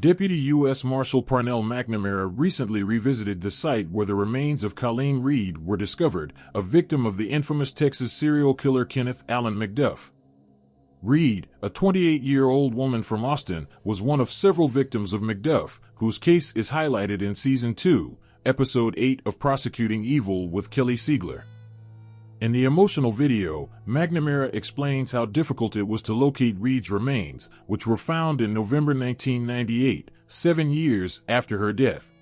Deputy U.S. Marshal Parnell McNamara recently revisited the site where the remains of Colleen Reed were discovered, a victim of the infamous Texas serial killer Kenneth Allen McDuff. Reed, a 28-year-old woman from Austin, was one of several victims of McDuff, whose case is highlighted in Season 2, Episode 8 of Prosecuting Evil with Kelly Siegler. In the emotional video, McNamara explains how difficult it was to locate Reed's remains, which were found in November 1998, 7 years after her death.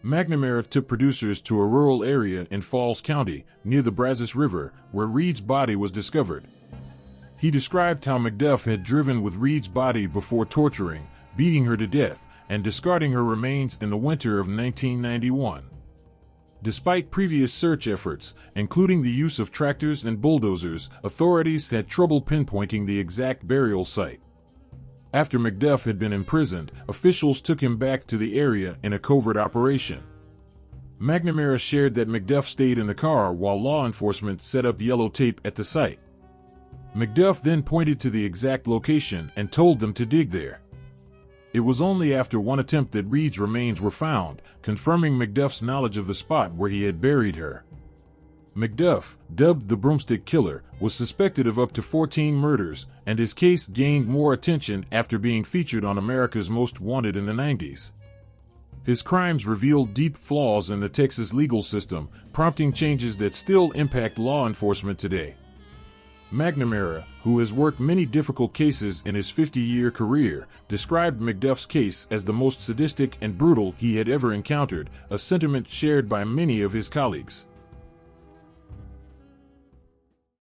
McNamara took producers to a rural area in Falls County, near the Brazos River, where Reed's body was discovered. He described how McDuff had driven with Reed's body before torturing, beating her to death, and discarding her remains in the winter of 1991. Despite previous search efforts, including the use of tractors and bulldozers, authorities had trouble pinpointing the exact burial site. After McDuff had been imprisoned, officials took him back to the area in a covert operation. McNamara shared that McDuff stayed in the car while law enforcement set up yellow tape at the site. McDuff then pointed to the exact location and told them to dig there. It was only after one attempt that Reed's remains were found, confirming McDuff's knowledge of the spot where he had buried her. McDuff, dubbed the Broomstick Killer, was suspected of up to 14 murders, and his case gained more attention after being featured on America's Most Wanted in the 90s. His crimes revealed deep flaws in the Texas legal system, prompting changes that still impact law enforcement today. McNamara, who has worked many difficult cases in his 50-year career, described McDuff's case as the most sadistic and brutal he had ever encountered, a sentiment shared by many of his colleagues.